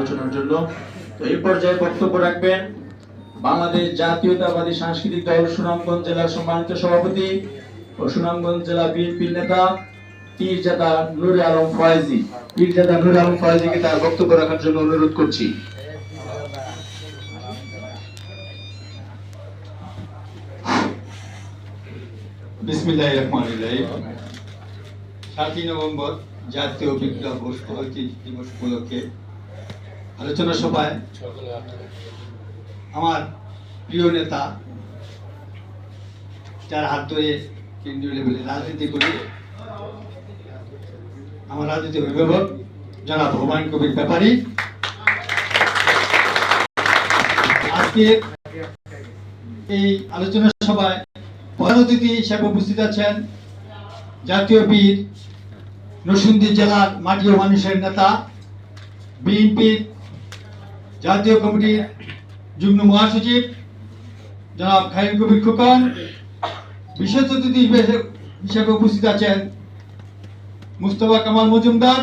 আলোচনার জন্য। তো এই পর্যায়ে বক্তব্য রাখবেন বাংলাদেশ জাতীয়তাবাদী সাংস্কৃতিক দল সুনামগঞ্জ জেলার সম্মানিত সভাপতি ও সুনামগঞ্জ জেলা বিএনপির নেতা পীরজাদা নূরে আলম ফয়েজি। পীরজাদা নূরে আলম ফয়েজিকে তার বক্তব্য রাখার জন্য অনুরোধ করছি। বিসমিল্লাহির রহমানির রহিম। 7 নভেম্বর জাতীয় বিপ্লব ও শহীদ দিবস উপলক্ষে আলোচনা সভায় আমার প্রিয় নেতা, যার হাত ধরে কেন্দ্রীয় লেভেলে রাজনীতি করি, আমার রাজনীতি অভিভাবক জনাব হুমায়ুন কবির ব্যাপারী, আজকে এই আলোচনা সভায় প্রধান অতিথি হিসেবে উপস্থিত আছেন জাতীয় বীর, নরসিংদী জেলার মাটি ও মানুষের নেতা, বিএনপির জাতীয় কমিটির যুগ্ম মহাসচিব জনাব খায়রুল কবির খোকন। বিশেষ অতিথি হিসেবে উপস্থিত আছেন মুস্তফা কামাল মজুমদার,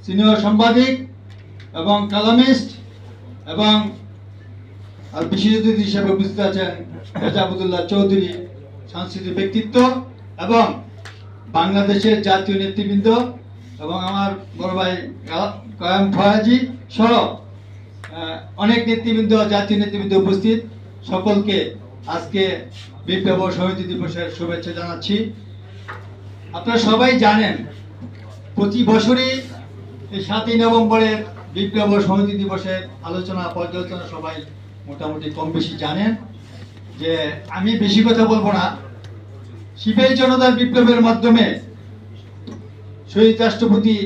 সিনিয়র সাংবাদিক এবং কলামিস্ট, এবং আর বিশেষ অতিথি হিসেবে উপস্থিত আছেন রেজাবুদুল্লাহ চৌধুরী, সাংস্কৃতিক ব্যক্তিত্ব এবং বাংলাদেশের জাতীয় নেতৃবৃন্দ, এবং আমার বড় ভাই কায়াম ফয়াজি সহ অনেক নেতৃবৃন্দ, জাতীয় নেতৃবৃন্দ উপস্থিত। সকলকে আজকে বিপ্লব ও শহীদ দিবসের শুভেচ্ছা জানাচ্ছি। আপনারা সবাই জানেন, প্রতি বছরই এই 7 নভেম্বরের বিপ্লব ও শহীদ দিবসের আলোচনা পর্যালোচনা সবাই মোটামুটি কম বেশি জানেন। যে আমি বেশি কথা বলবো না। সিপাহী জনতার বিপ্লবের মাধ্যমে শহীদ রাষ্ট্রপতি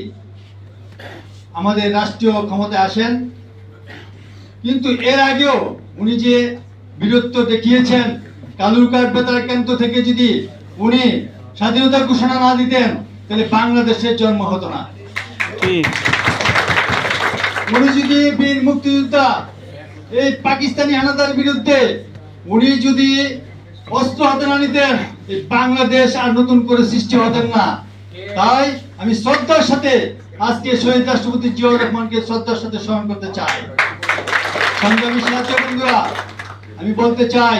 আমাদের রাষ্ট্রীয় ক্ষমতায় আসেন, কিন্তু এর আগেও উনি যে বীরত্ব দেখিয়েছেন, কালুরঘাট বেতার কেন্দ্র থেকে যদি উনি স্বাধীনতার ঘোষণা না দিতেন তাহলে বাংলাদেশের জন্ম হতো না। উনি যদি বীর মুক্তিযোদ্ধা এই পাকিস্তানি হানাদার বিরুদ্ধে উনি যদি অস্ত্র হাতে না নিতেন, এই বাংলাদেশ আর নতুন করে সৃষ্টি হতেন না। তাই আমি শ্রদ্ধার সাথে আজকে শহীদ রাষ্ট্রপতি জিয়াউর রহমানকে শ্রদ্ধার সাথে স্মরণ করতে চাই। সংগ্রামী সাথী বন্ধুরা, আমি বলতে চাই